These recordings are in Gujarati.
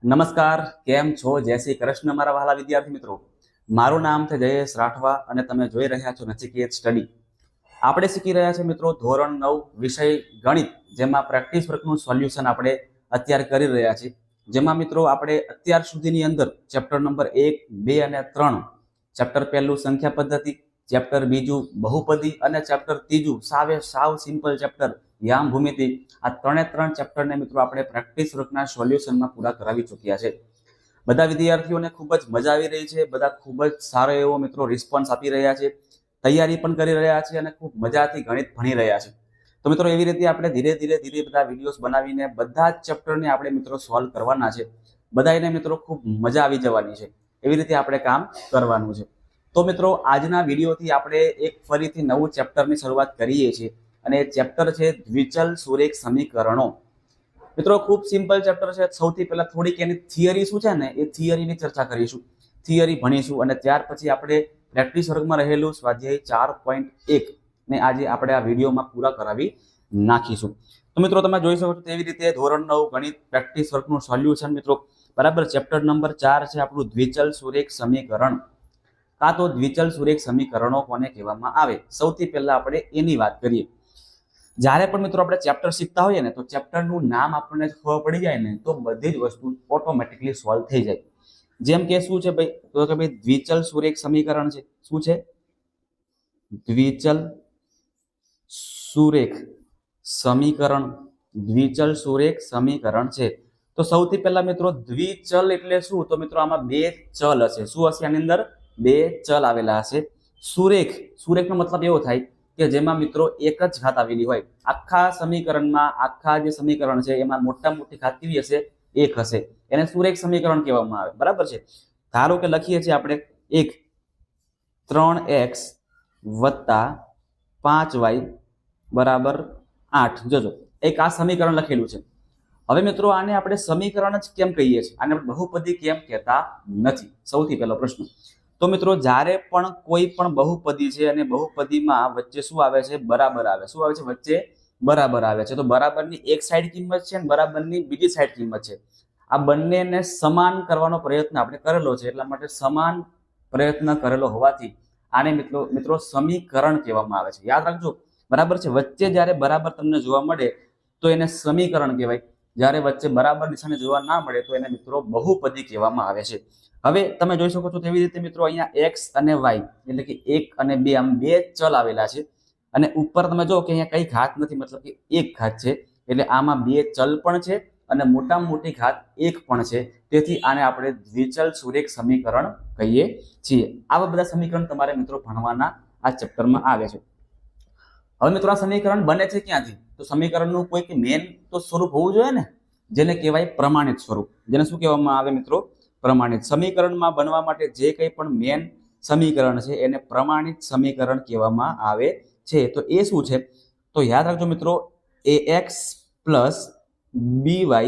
નમસ્કાર, કેમ છો? જય શ્રી કૃષ્ણ મારા વહાલા વિદ્યાર્થી મિત્રો. મારું નામ છે જયેશ રાઠવા અને તમે જોઈ રહ્યા છો નચિકેત સ્ટડી. આપણે શીખી રહ્યા છે મિત્રો ધોરણ 9 વિષય ગણિત, જેમાં પ્રેક્ટિસ વર્કનું સોલ્યુશન આપણે અત્યારે કરી રહ્યા છીએ. જેમાં મિત્રો આપણે અત્યાર સુધીની અંદર ચેપ્ટર નંબર 1, 2 અને 3, ચેપ્ટર પહેલું સંખ્યા પદ્ધતિ, ચેપ્ટર બીજું બહુપદી અને ચેપ્ટર ત્રીજું સાવ સિમ્પલ ચેપ્ટર યામ ભૂમિતિ, આ ત્રણ ચેપ્ટરને મિત્રો આપણે પ્રેક્ટિસ વર્કના સોલ્યુશનમાં પૂરા કરાવી ચૂક્યા છે. બધા વિદ્યાર્થીઓને ખૂબ જ મજા આવી રહી છે. બધા ખૂબ જ સારો એવો મિત્રો રિસ્પોન્સ આપી રહ્યા છે, તૈયારી પણ કરી રહ્યા છે અને ખૂબ મજાથી ગણિત ભણી રહ્યા છે. તો મિત્રો એવી રીતે આપણે ધીરે ધીરે બધા વિડીયોઝ બનાવીને બધા જ ચેપ્ટરને આપણે મિત્રો સોલ્વ કરવાના છે. બધાને મિત્રો ખૂબ મજા આવી જવાની છે. એવી રીતે આપણે કામ કરવાનું છે. તો મિત્રો આજના વિડીયોથી આપણે એક ફરીથી નવું ચેપ્ટરની શરૂઆત કરીએ છીએ અને એ ચેપ્ટર છે દ્વિચલ સુરેખ સમીકરણો. મિત્રો ખૂબ સિમ્પલ ચેપ્ટર છે. સૌથી પહેલા થોડીક એની થિયરી શું છે ને એ થિયરીની ચર્ચા કરીશું, થિયરી ભણીશું અને ત્યાર પછી આપણે પ્રેક્ટિસ વર્ગમાં રહેલું સ્વાધ્યાય 4.1 ને આજે આપણે આ વિડીયોમાં પૂરા કરાવી નાખીશું. તો મિત્રો તમે જોઈ શકો છો તેવી રીતે ધોરણ 9 ગણિત પ્રેક્ટિસ વર્કનું સોલ્યુશન મિત્રો બરાબર. ચેપ્ટર નંબર 4 છે આપણું દ્વિચલ સુરેખ સમીકરણ. કાં તો દ્વિચલ સુરેખ સમીકરણો કોને કહેવામાં આવે, સૌથી પહેલા આપણે એની વાત કરીએ. જ્યારે પણ મિત્રો આપણે ચેપ્ટર શીખતા હોઈએ ને તો ચેપ્ટરનું નામ આપણને ખબર પડી જાય ને તો બધી જ વસ્તુ ઓટોમેટિકલી સોલ્વ થઈ જાય. જેમ કે શું છે ભાઈ, તો કે ભાઈ દ્વિચલ સુરેખ સમીકરણ છે. શું છે? દ્વિચલ સુરેખ સમીકરણ. દ્વિચલ સુરેખ સમીકરણ છે. તો સૌથી પહેલા મિત્રો દ્વિચલ એટલે શું? તો મિત્રો આમાં બે ચલ હશે. શું હશે? આની અંદર બે ચલ આવેલા હશે. સુરેખનો મતલબ એવો થાય કે જેમાં મિત્રો એક જ ઘાત આવેલી હોય. આખા સમીકરણમાં આખા જે સમીકરણ છે એમાં મોટી ઘાત કેવી હશે? એક હશે. એને સુરેખ સમીકરણ કહેવામાં આવે. બરાબર છે. ધારો કે લખીએ છીએ આપણે 3x + 5y = 8. જોજો એક આ સમીકરણ લખેલું છે. હવે મિત્રો આને આપણે સમીકરણ જ કેમ કહીએ છીએ? આને આપણે બહુપદી કેમ કહેતા નથી? સૌથી પહેલો પ્રશ્ન. તો મિત્રો જ્યારે પણ કોઈ પણ બહુપદી છે અને બહુપદીમાં વચ્ચે શું આવે છે? બરાબર આવે. શું આવે છે? વચ્ચે બરાબર આવે છે. તો બરાબરની એક સાઈડ કિંમત છે અને બરાબરની બીજી સાઈડ કિંમત છે. આ બંનેને સમાન કરવાનો પ્રયત્ન આપણે કરેલો છે. એટલા માટે સમાન પ્રયત્ન કરેલો હોવાથી આને મિત્રો સમીકરણ કહેવામાં આવે છે. યાદ રાખજો, બરાબર છે. વચ્ચે જ્યારે બરાબર તમને જોવા મળે તો એને સમીકરણ કહેવાય. જ્યારે વચ્ચે બરાબર નિશાની જોવા ના મળે તો એને મિત્રો બહુપદી કહેવામાં આવે છે. હવે તમે જોઈ શકો છો તેવી રીતે મિત્રો અહીંયા x અને y એટલે કે 1 અને 2 આમ બે ચલ આવેલા છે અને ઉપર તમે જો કે અહીંયા કઈ ઘાત નથી, મતલબ કે એક ઘાત છે. એટલે આમાં બે ચલ પણ છે અને મોટામાં મોટી ઘાત એક પણ છે. તેથી આને આપણે દ્વિચલ સુરેખ સમીકરણ કહીએ છીએ. આવા બધા સમીકરણ તમારે મિત્રો ભણવાના આ ચેપ્ટરમાં આવે છે. હવે મિત્રો આ સમીકરણ બને છે ક્યાંથી? તો સમીકરણનું કોઈક મેન તો સ્વરૂપ હોવું જોઈએ ને, જેને કહેવાય પ્રમાણિત સ્વરૂપ. જેને શું કહેવામાં આવે મિત્રો? પ્રમાણિત. સમીકરણમાં બનવા માટે જે કંઈ પણ મેન સમીકરણ છે એને પ્રમાણિત સમીકરણ કહેવામાં આવે છે. તો એ શું છે? તો યાદ રાખજો મિત્રો, ax + by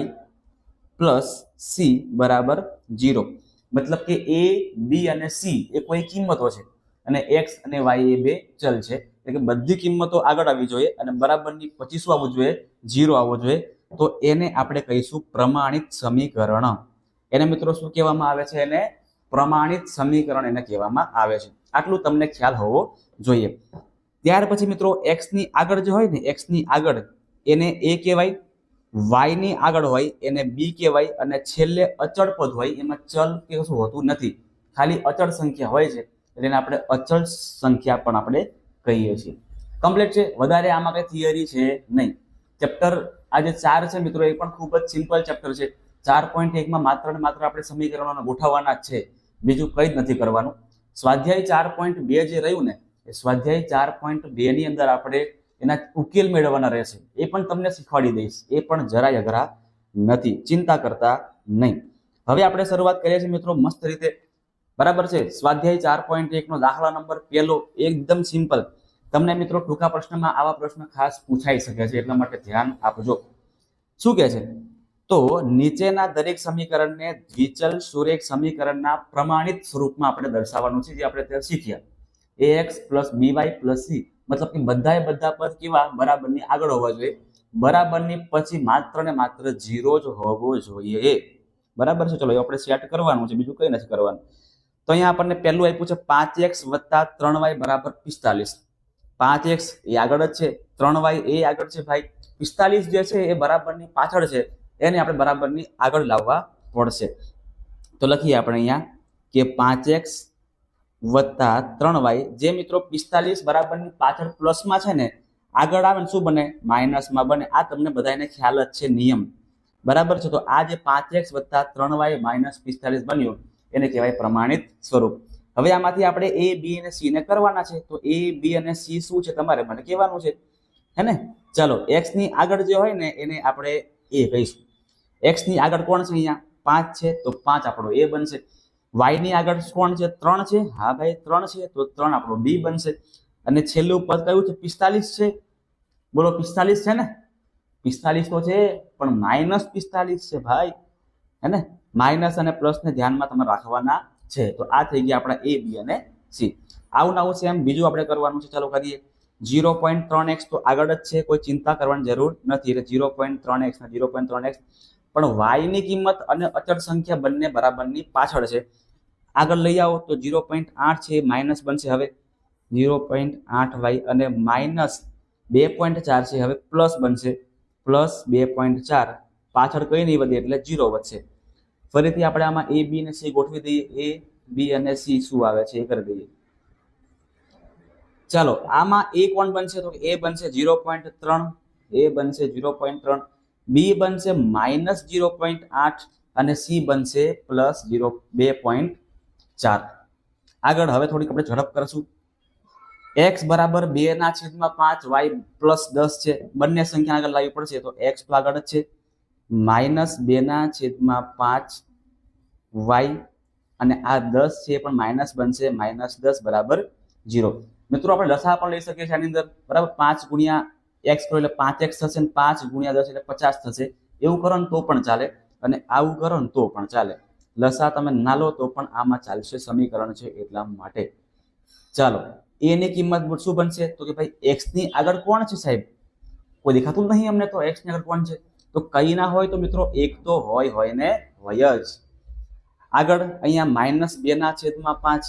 + c = 0. મતલબ કે a, b અને c એ કોઈ કિંમતો છે અને x અને y એ બે ચલ છે. એટલે કે બધી કિંમતો આગળ આવી જોઈએ અને બરાબરની પછી શું આવવું જોઈએ? 0 આવવો જોઈએ. તો એને આપણે કહીશું પ્રમાણિત સમીકરણ. એને મિત્રો શું કહેવામાં આવે છે? એને પ્રમાણિત સમીકરણ એને કહેવામાં આવે છે. આટલું તમને ખ્યાલ હોવો જોઈએ. ત્યાર પછી મિત્રો x ની આગળ જે હોય ને, x ની આગળ એને a કહેવાય, y ની આગળ હોય એને b કહેવાય અને છેલ્લે અચળ પદ હોય એમાં ચલ કે શું હોતું નથી, ખાલી અચળ સંખ્યા હોય છે. એટલે એને આપણે અચળ સંખ્યા પણ આપણે કહીએ છીએ. કમ્પ્લીટ છે. વધારે આમાં કઈ થિયરી છે નહીં. ચેપ્ટર આ જે 4 છે મિત્રો એ પણ ખૂબ જ સિમ્પલ ચેપ્ટર છે. 4.1 માં માત્ર ને માત્ર આપણે સમીકરણોને ગોઠવવાના જ છે, બીજું કંઈ જ નથી કરવાનું. સ્વાધ્યાય 4.2 જે રહ્યું ને એ સ્વાધ્યાય 4.2 ની અંદર આપણે એના ઉકેલ મેળવવાના રહેશે. એ પણ તમને શીખવાડી દઈશ. એ પણ જરાય અઘરા નથી, ચિંતા કરતા નહીં. હવે આપણે શરૂઆત કરીએ છીએ મિત્રો મસ્ત રીતે. બરાબર છે. સ્વાધ્યાય 4.1 નો દાખલા નંબર પહેલો એકદમ સિમ્પલ. તમને મિત્રો ટૂંકા પ્રશ્નમાં આવા પ્રશ્ન ખાસ પૂછાઈ શકે છે, એટલા માટે ધ્યાન આપજો. શું કહે છે? તો નીચેના દરેક સમીકરણને દ્વિચલ સુરેખ સમીકરણના પ્રમાણિત સ્વરૂપમાં આપણે દર્શાવવાનું છે, જે આપણે ત્યાં શીખ્યા. ax + by + c મતલબ કે બધા પદ કેવા? બરાબરની આગળ હોવા જોઈએ. બરાબરની પછી માત્ર ને માત્ર 0 જ હોવો જોઈએ. બરાબર છે. ચલો એ આપણે સેટ કરવાનું છે, બીજું કઈ નથી કરવાનું. તો અહીંયા આપણને પહેલું આપ્યું છે 5x + 3y = 45. 5x એ આગળ જ છે, 3y એ આગળ છે ભાઈ. 45 જે છે એ બરાબરની પાછળ છે, એને આપણે બરાબરની આગળ લાવવા પડશે. તો લખીએ આપણે અહીંયા કે 5x + 3y, જે મિત્રો 45 બરાબરની પાછળ પ્લસમાં છે ને, આગળ આવે ને શું બને? માઇનસમાં બને. આ તમને બધાને ખ્યાલ જ છે નિયમ, બરાબર છે. તો આ જે 5x + 3y - 45 બન્યું એને કહેવાય પ્રમાણિત સ્વરૂપ. હવે આમાંથી આપણે a, b અને c ને કરવાના છે. તો a, b અને c શું છે તમારે મને કહેવાનું છે, હે ને? ચાલો, x ની આગળ જે હોય ને એને આપણે a કહીશું. x ની આગળ કોણ છે? અહીંયા 5 છે, તો 5 આપણો a બનશે. y ની આગળ કોણ છે? 3 છે. હા ભાઈ 3 છે, તો 3 આપણો b બનશે. અને છેલ્લું પદ કયું છે? 45 છે. બોલો 45 છે ને? 45 તો છે, પણ -45 છે ભાઈ, હે ને? માઇનસ અને પ્લસ ને ધ્યાનમાં તમારે રાખવાના છે. તો આ થઈ ગયા આપણા a, b અને c. આવું આવું સેમ બીજું આપણે કરવાનું છે. ચાલો કરીએ. 0.3x તો આગળ જ છે, કોઈ ચિંતા કરવાની જરૂર નથી. એટલે 0.3x ને 0.3x, પણ y ની કિંમત અને અચળ સંખ્યા બંને બરાબરની પાછળ છે. આગળ લઈ આવો તો 0.8 છે માઇનસ બનશે. હવે 0.8y અને -2.4 છે, હવે પ્લસ બનશે. +2.4, પાછળ કઈ નહીં વધે એટલે 0 વધશે. ફરીથી આપણે આમાં a, b અને c ગોઠવી દઈએ. a, b અને c શું આવે છે એ કરી દઈએ. ચાલો, આમાં a કોણ બનશે? તો a બનશે 0.3, a બનશે 0.3, b બનશે -0.8 અને c બનશે +2.4. આગળ હવે થોડીક આપણે ઝડપ કરશું. x બરાબર 2/5, y +10 છે. બંને સંખ્યા આગળ લાવવી પડશે, તો x તો આગળ જ છે. -2/5 y અને આ 10 છે પણ માઇનસ બનશે, -10 = 0. મિત્રો આપણે લસા પણ લઈ શકીએ છીએ આની અંદર, બરાબર. 5 × x કરો એટલે 5x થશે, અને 5 × 10 એટલે 50 થશે. એવું કરો ને તો પણ ચાલે, અને આવું કરો ને તો પણ ચાલે. લસા તમે ના લો તો પણ આમાં ચાલશે, સમીકરણ છે એટલા માટે. ચાલો, a ની કિંમત શું બનશે? તો કે ભાઈ x ની આગળ કોણ છે સાહેબ? કોઈ દેખાતું નહીં અમને. તો x ની આગળ કોણ છે? તો કઈ ના હોય તો મિત્રો એક તો હોય ને હોય જ. આગળ અહીંયા -2/5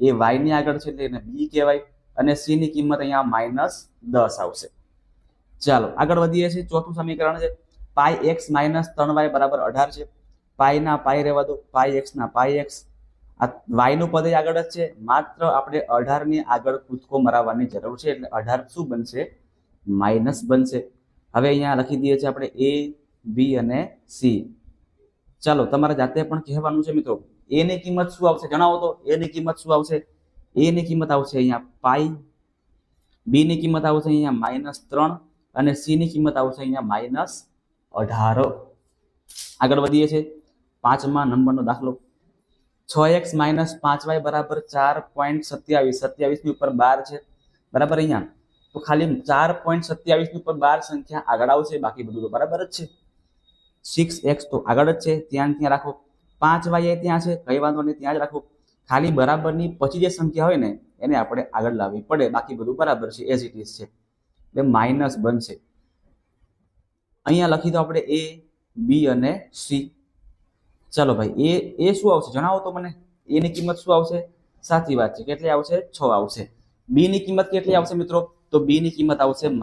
એ y ની આગળ છે એટલે એને b કહેવાય, અને c ની કિંમત અહીંયા -10 આવશે. ચાલો આગળ વધીએ છીએ. ચોથું સમીકરણ છે πx - 3y = 18 છે. પાઈ ના પાઈ રહેવા દો, πx ના πx. આ y નું પદ આગળ જ છે, માત્ર આપણે 18 ની આગળ કૂદકો મરાવવાની જરૂર છે, એટલે 18 શું બનશે? માઇનસ બનશે. હવે અહીંયા લખી દઈએ છીએ આપણે a, b અને c. ચાલો તમારે જાતે પણ કહેવાનું છે મિત્રો. a ની કિંમત શું આવશે જણાવો તો? a ની કિંમત શું આવશે? a ની કિંમત આવશે અહીંયા પાઈ, b ની કિંમત આવશે અહીંયા -3 અને c ની કિંમત આવશે અહીંયા -18. આગળ વધીએ છીએ. 5મા નંબરનો દાખલો. 6x - 5y = 4.27. 27 ની ઉપર 12 છે, બરાબર. અહીંયા તો ખાલી 4.27 ની ઉપર 12 સંખ્યા આગળ આવશે, બાકી બધું તો બરાબર જ છે. 6x તો આગળ જ છે, ત્યાં રાખો. 5y ત્યાં છે, કઈ વાંધો નહીં, ત્યાં જ રાખો. ખાલી બરાબરની પછી જે સંખ્યા હોય ને એને આપણે આગળ લાવવી પડે, બાકી બધું બરાબર છે, એઝ ઇટ ઇઝ છે. એટલે માઇનસ બનશે. અહીંયા લખી દો આપણે a, b અને c. ચાલો ભાઈ એ શું આવશે જણાવો તો મને. a ની કિંમત શું આવશે? સાચી વાત છે, કેટલી આવશે? 6 આવશે. b ની કિંમત કેટલી આવશે મિત્રો? તો b ની કિંમત આવશે -5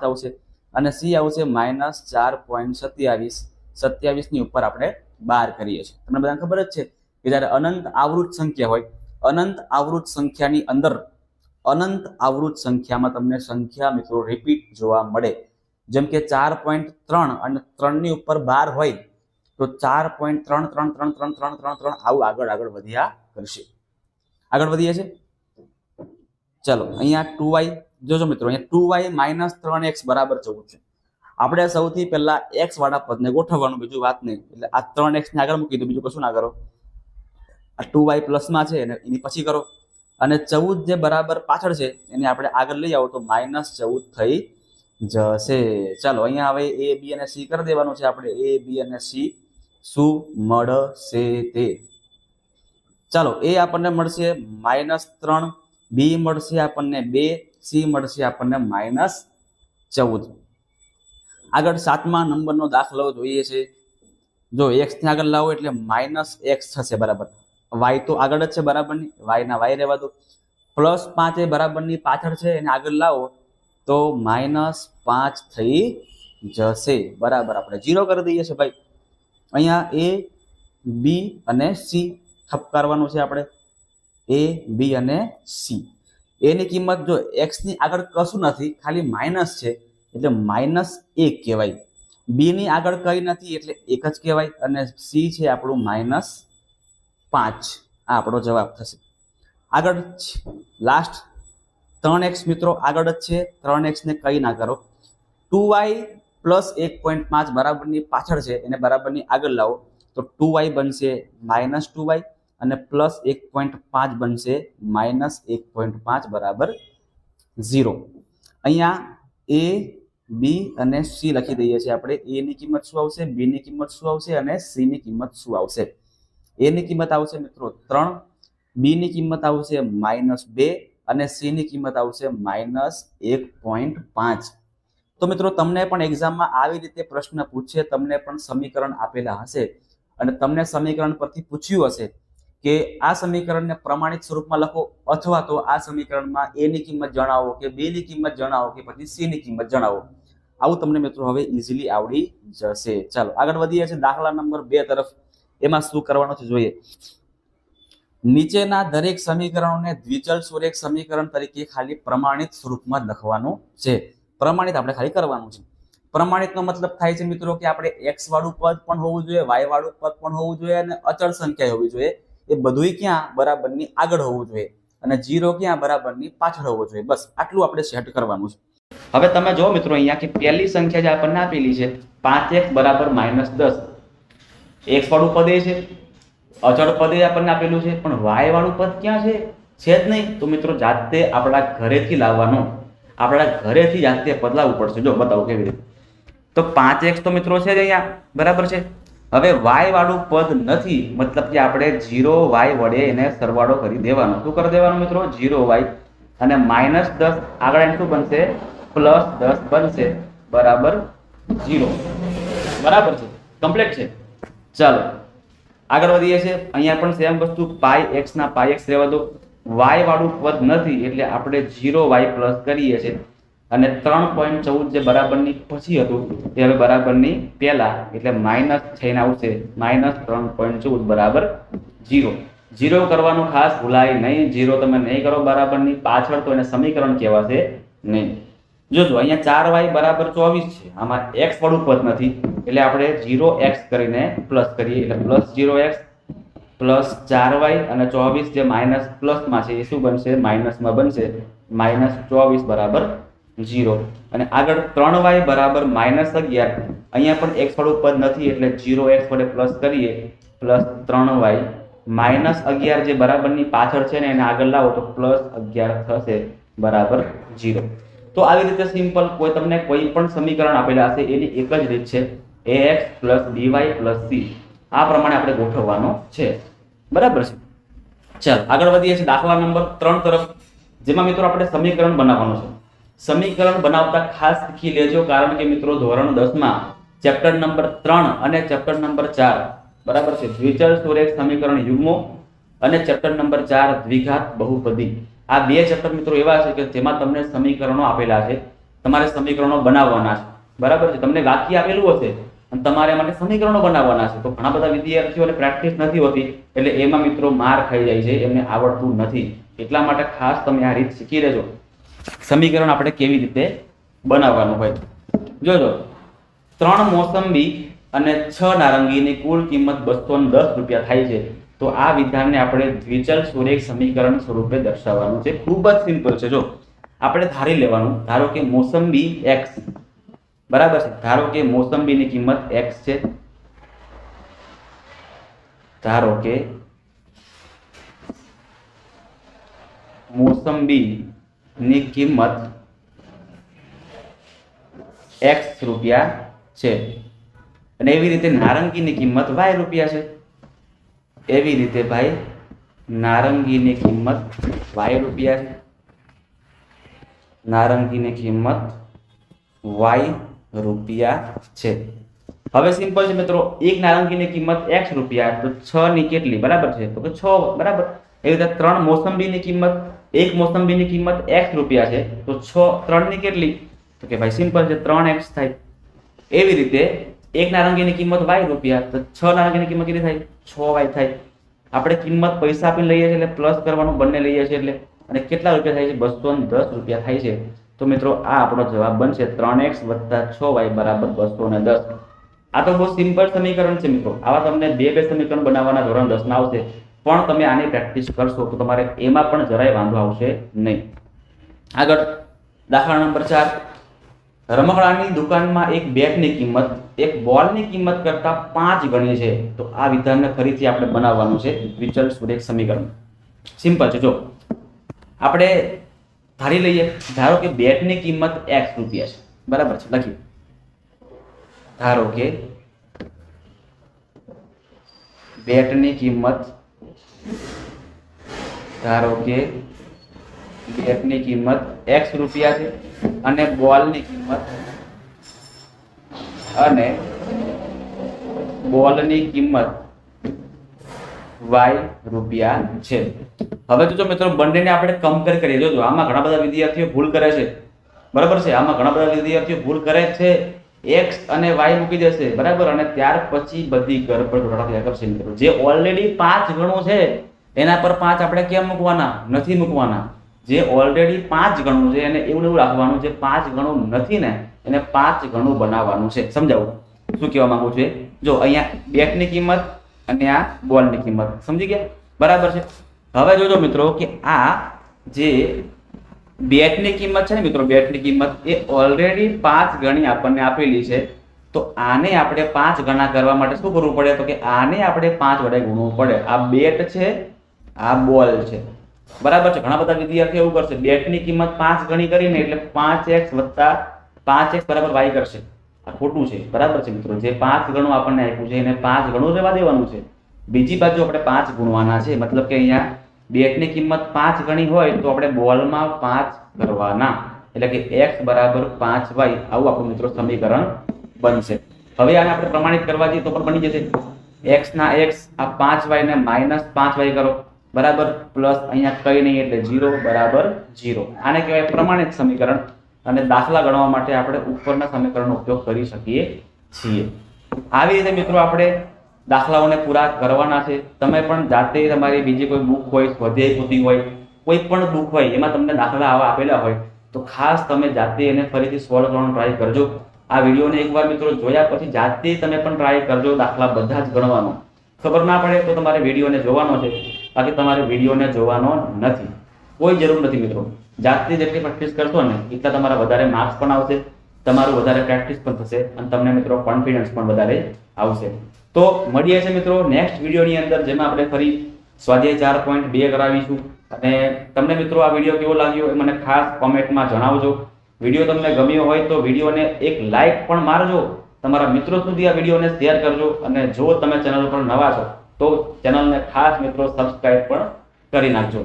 આવશે, અને c આવશે -4.27. 27 ની ઉપર આપણે 12 કરીએ છીએ. તમને બધાને ખબર જ છે કે જ્યારે અનંત આવૃત સંખ્યા હોય, અનંત આવૃત સંખ્યાની અંદર અનંત આવૃત સંખ્યામાં તમને સંખ્યા મિત્રો રિપીટ જોવા મળે. જેમ કે 4.3 અને 3 ની ઉપર 12 હોય તો 4.3333333 આવું આગળ વધ્યા કરશે. આગળ વધીએ છીએ. ચાલો અહીંયા 2y જોજો મિત્રો, અહીંયા 2y - 3x = 14 છે. આપણે સૌથી પહેલા x વાળા પદને ગોઠવવાનું, બીજું વાત નહીં. એટલે આ 3x ને આગળ મૂકી દો, બીજું કશું ના કરો. આ 2y પ્લસમાં છે અને એની પછી કરો, અને 14 જે બરાબર પાછળ છે એને આપણે આગળ લઈ આવો તો -14 થઈ જશે. ચાલો અહીંયા હવે a, b અને c કરી દેવાનું છે આપણે. a, b અને c શું મળશે તે. ચાલો a આપણને મળશે -3, b મળશે આપણને 2, c મળશે આપણને -14. આગળ 7મા નંબરનો દાખલો જોઈએ છે. જો x ને આગળ લાવો એટલે -x થશે બરાબર. y તો આગળ જ છે બરાબરની, y ના y રહેવા દો. +5 એ બરાબરની પાછળ છે એને આગળ લાવો તો -5 થઈ જશે બરાબર. આપણે 0 કરી દઈએ છીએ ભાઈ. અહીંયા a b અને c ઠપકારવાનું છે આપણે. a b અને c. a ની કિંમત જો x ની આગળ કશું નથી, ખાલી માઇનસ છે એટલે -1 કહેવાય. b ની આગળ કઈ નથી એટલે 1 જ કહેવાય. અને c છે આપણું -5. આ આપણો જવાબ થશે. આગળ લાસ્ટ 3x મિત્રો આગળ જ છે. 3x ને કઈ ના કરો. 2y + 1.5 બરાબરની પાછળ છે એને બરાબરની આગળ લાવો તો 2y બનશે -2y અને +1.5 બનશે -1.5 બરાબર 0. અહીંયા a b અને c લખી દઈએ છીએ આપણે. a ની કિંમત શું આવશે, b ની કિંમત શું આવશે અને c ની કિંમત શું આવશે? a ની કિંમત આવશે મિત્રો 3, b ની કિંમત આવશે -2 અને c ની કિંમત આવશે -1.5. તો મિત્રો તમને પણ એક્ઝામમાં આવી રીતે પ્રશ્ન પૂછે, તમને પણ સમીકરણ આપેલા હશે અને તમને સમીકરણ પરથી પૂછ્યું હશે કે આ સમીકરણને પ્રમાણિત સ્વરૂપમાં લખો અથવા તો આ સમીકરણમાં a ની કિંમત જણાવો કે b ની કિંમત જણાવો કે પછી c ની કિંમત જણાવો. આવું તમને મિત્રો હવે ઇઝીલી આવડી જશે. ચાલો આગળ વધીએ છીએ દાખલા નંબર 2 તરફ. એમાં શું કરવાનું છે જોઈએ. નીચેના દરેક સમીકરણોને દ્વિચલ સુરેખ સમીકરણ તરીકે ખાલી પ્રમાણિત સ્વરૂપમાં લખવાનું છે. પ્રમાણિત આપણે ખાલી કરવાનું છે. પ્રમાણિતનો મતલબ થાય છે મિત્રો કે આપણે x વાળું પદ પણ હોવું જોઈએ, y વાળું પદ પણ હોવું જોઈએ અને અચળ સંખ્યા હોવી જોઈએ. એ બધુંય ક્યાં બરાબરની આગળ હોવું જોઈએ અને 0 ક્યાં બરાબરની પાછળ હોવો જોઈએ. બસ આટલું આપણે સેટ કરવાનું છે. હવે તમે જો મિત્રો અહીંયા કે પહેલી સંખ્યા જે આપણને આપેલી છે 5x બરાબર -10. x વાળું પદ એ છે, અચળ પદ એ આપણને આપેલું છે, પણ y વાળું પદ ક્યાં છે? છે જ નહીં. તો મિત્રો જાતે આપણા ઘરેથી લાવવાનું, આપણા ઘરેથી જાતે પદ લાવવું પડશે. જો બતાવો કેવી રીતે. તો 5x તો મિત્રો છે જ અહીંયા બરાબર છે. હવે y વાળું પદ નથી, મતલબ કે આપણે 0y વડે એને સરવાળો કરી દેવાનો. શું કરી દેવાનું મિત્રો? 0y અને -10 આગળ એને શું બનશે? +10 બનશે બરાબર 0. બરાબર છે, કમ્પ્લીટ છે. ચાલો આગળ વધીએ છીએ. અહીંયા પણ સેમ વસ્તુ πx ના πx રહેવા દો. y વાળું પદ નથી એટલે આપણે 0y પ્લસ કરીએ છીએ અને 3.14 જે બરાબરની પછી હતું તે હવે બરાબરની પહેલા એટલે માઇનસ થઈને આવશે -3.14 બરાબર 0. 0 કરવાનું ખાસ ભૂલાય નહીં. 0 તમે નહીં કરો બરાબરની પાછળ તો એને સમીકરણ કહેવાશે નહીં. જોજો અહીંયા 4y બરાબર 24 છે. આમાં x વાળું પદ નથી એટલે આપણે 0x કરીને પ્લસ કરીએ એટલે +0x +4y અને 24 જે માઇનસ પ્લસમાં છે એ શું બનશે? માઇનસમાં બનશે. -24 બરાબર 0 અને આગળ 3y બરાબર -11. અહીંયા પણ x વાળું પદ નથી એટલે 0x વડે પ્લસ કરીએ +3y -11 જે બરાબરની પાછળ છે ને એને આગળ લાવો તો +11 થશે બરાબર 0. તો આવી રીતે સિમ્પલ કોઈ તમને કોઈ પણ સમીકરણ આપેલા હશે એની એક જ રીત છે ax + by + c. આ પ્રમાણે આપણે ગોઠવવાનો છે બરાબર છે. ચાલો આગળ વધીએ છીએ દાખલા નંબર 3 તરફ, જેમાં મિત્રો આપણે સમીકરણ બનાવવાનું છે. સમીકરણ બનાવતા ખાસ શીખી લેજો કારણ કે મિત્રો ધોરણ 10 માં ચેપ્ટર નંબર 3 અને ચેપ્ટર નંબર 4 બરાબર છે દ્વિચલ સુરેખ સમીકરણ યુગ્મો અને ચેપ્ટર નંબર 4 દ્વિઘાત બહુપદી. આ બે ચેપ્ટર મિત્રો એવા છે કે જેમાં તમને સમીકરણો આપેલા છે, તમારે સમીકરણો બનાવવાના છે બરાબર છે. તમને વાક્ય આપેલું હશે અને તમારે માટે સમીકરણો બનાવવાના છે. તો ઘણા બધા વિદ્યાર્થીઓને પ્રેક્ટિસ નથી હોતી એટલે એમાં મિત્રો માર ખાઈ જાય છે, એમને આવડતું નથી. એટલા માટે ખાસ તમે આ રીત શીખી લેજો. સમીકરણ આપણે કેવી રીતે બનાવવાનું હોય જોજો. 3 મોસંબી અને 6 નારંગીની કુલ કિંમત 210 રૂપિયા થાય છે. તો આ વિધાનને આપણે દ્વિચલ સુરેખ સમીકરણ સ્વરૂપે દર્શાવવાનું છે. ખૂબ જ સિમ્પલ છે. જો આપણે ધારી લેવાનું, ધારો કે મોસંબી x બરાબર છે. ધારો કે મોસંબીની કિંમત x છે. ધારો કે મોસંબીની કિંમત x રૂપિયા છે અને એવી રીતે નારંગીની કિંમત y રૂપિયા છે. એવી રીતે ભાઈ નારંગીની કિંમત y રૂપિયા છે. નારંગીની કિંમત y રૂપિયા છે. હવે સિમ્પલ છે મિત્રો, એક નારંગીની કિંમત x રૂપિયા, તો 6 ની કેટલી બરાબર છે, તો કે 6 બરાબર. એવી રીતે 3 મોસંબીની કિંમત, એક મોસંબીની કિંમત x રૂપિયા છે, તો 3 ની કેટલી, તો કે ભાઈ સિમ્પલ છે 3x થાય. એવી રીતે એક નારંગીની કિંમત y રૂપિયા, તો 6 નારંગીની કિંમત કેટલી થાય, 6y થાય. આપણે કિંમત પૈસા આપીને લઈએ છીએ એટલે પ્લસ કરવાનું, બંને લઈએ છીએ એટલે, અને કેટલા રૂપિયા થાય છે, 210 રૂપિયા થાય છે. તો મિત્રો આ આપણો જવાબ બનશે 3x + 6y = 210. આ તો બહુ સિમ્પલ સમીકરણ છે મિત્રો. આવા તમને બે સમીકરણ બનાવવાના ધોરણ 10 માં આવશે, પણ તમે આની પ્રેક્ટિસ કરશો તો તમારે એમાં પણ જરાય વાંધો આવશે નહીં. આગળ દાખલા નંબર 4, રમકડાની દુકાનમાં એક બેટની કિંમત એક બોલની કિંમત કરતા 5 ગણી છે. તો આ વિધાનને ફરીથી આપણે બનાવવાનું છે વિચલ સુરેખ સમીકરણ. સિમ્પલ છે. જો આપણે ધારી લઈએ, ધારો કે બેટની કિંમત x રૂપિયા છે બરાબર છે, લખી. ધારો કે બેટની કિંમત x રૂપિયા છે અને બોલની કિંમત y રૂપિયા છે. હવે તો જો મિત્રો બંનેને આપણે કમ્પેર કરીએ. જોજો આમાં ઘણા બધા વિદ્યાર્થીઓ ભૂલ કરે છે બરાબર છે, આમાં ઘણા બધા વિદ્યાર્થીઓ ભૂલ કરે છે, x અને y મૂકી દેશે બરાબર, અને ત્યાર પછી બધી ઘર પર ઘટાડા કરશે મિત્રો. જે ઓલરેડી 5 ગણું છે એના પર 5 આપણે કેમ મૂકવાના, નથી મૂકવાના. જે ઓલરેડી 5 ગણું છે એને એવું રાખવાનું, જે 5 ગણું નથી ને એને 5 ગણું બનાવવાનું છે. સમજાવું શું કહેવા માંગુ છું? જો અહીંયા બેટની કિંમત અને આ બોલની કિંમત, સમજી ગયા બરાબર છે. હવે જોજો મિત્રો કે આ જે બેટની કિંમત છે ને મિત્રો, બેટની કિંમત એ ઓલરેડી 5 ગણી આપણને આપેલી છે. તો આને આપણે 5 ગણા કરવા માટે શું કરવું પડે, તો કે આને આપણે 5 વડે ગુણવું પડે. આ બેટ છે, આ બોલ છે બરાબર છે. ઘણા બધા વિદ્યાર્થીઓ એવું કરશે, બેટની કિંમત 5 ગણી કરીને એટલે 5x + 5x = y કરશે. આ ખોટું છે બરાબર છે મિત્રો. જે 5 ગણું આપણને આપ્યું છે એને 5 ગણું રહેવા દેવાનું છે. બીજી બાજુ આપણે 5 ગુણવાના છે, મતલબ કે અહીંયા બેટની કિંમત 5 ગણી હોય તો આપણે બોલમાં 5 કરવાના, એટલે કે x = 5y. આવું આપણું મિત્રો સમીકરણ બનશે. હવે આને આપણે પ્રમાણિત કરવા જઈએ તો પણ બની જશે. x ના x, આ 5y ને -5y કરો બરાબર, પ્લસ અહીંયા કઈ નહીં એટલે 0 = 0. આને કહેવાય પ્રમાણિત સમીકરણ. અને દાખલા ગણવા માટે આપણે ઉપરના સમીકરણનો ઉપયોગ કરી શકીએ છીએ. આવી રીતે મિત્રો આપણે દાખલાઓને પૂરા કરવાના છે. તમે પણ જાતે તમારી બીજી કોઈ બુક હોય, સ્વાધ્યાય પોથી હોય, કોઈ પણ બુક હોય એમાં તમને દાખલા આવા આપેલા હોય તો ખાસ તમે જાતે એને ફરીથી સોલ્વ કરવાનો ટ્રાય કરજો. આ વિડીયોને એકવાર મિત્રો જોયા પછી જાતે તમે પણ ટ્રાય કરજો દાખલા બધા જ ગણવાનો. ખબર ના પડે તો તમારે વિડીયોને જોવાનો છે, બાકી તમારે વિડીયોને જોવાનો નથી, કોઈ જરૂર નથી મિત્રો. જાતે જેટલી પ્રેક્ટિસ કરશો ને એટલા તમારા વધારે માર્ક્સ પણ આવશે, તમારું વધારે પ્રેક્ટિસ પણ થશે અને તમને મિત્રો કોન્ફિડન્સ પણ વધારે આવશે. તો મળીએ છે મિત્રો નેક્સ્ટ વિડીયોની અંદર, જેમાં આપણે ફરી સ્વાધ્યાય 4.2 કરાવીશું. અને તમને મિત્રો આ વિડીયો કેવો લાગ્યો એ મને ખાસ કોમેન્ટમાં જણાવજો. વિડીયો તમને ગમ્યો હોય તો વિડીયોને એક લાઈક પણ મારજો, તમારા મિત્રો સુધી આ વિડીયોને શેર કરજો. અને જો તમે ચેનલ પર નવા છો તો ચેનલને ખાસ મિત્રો સબસ્ક્રાઇબ પણ કરી નાખજો.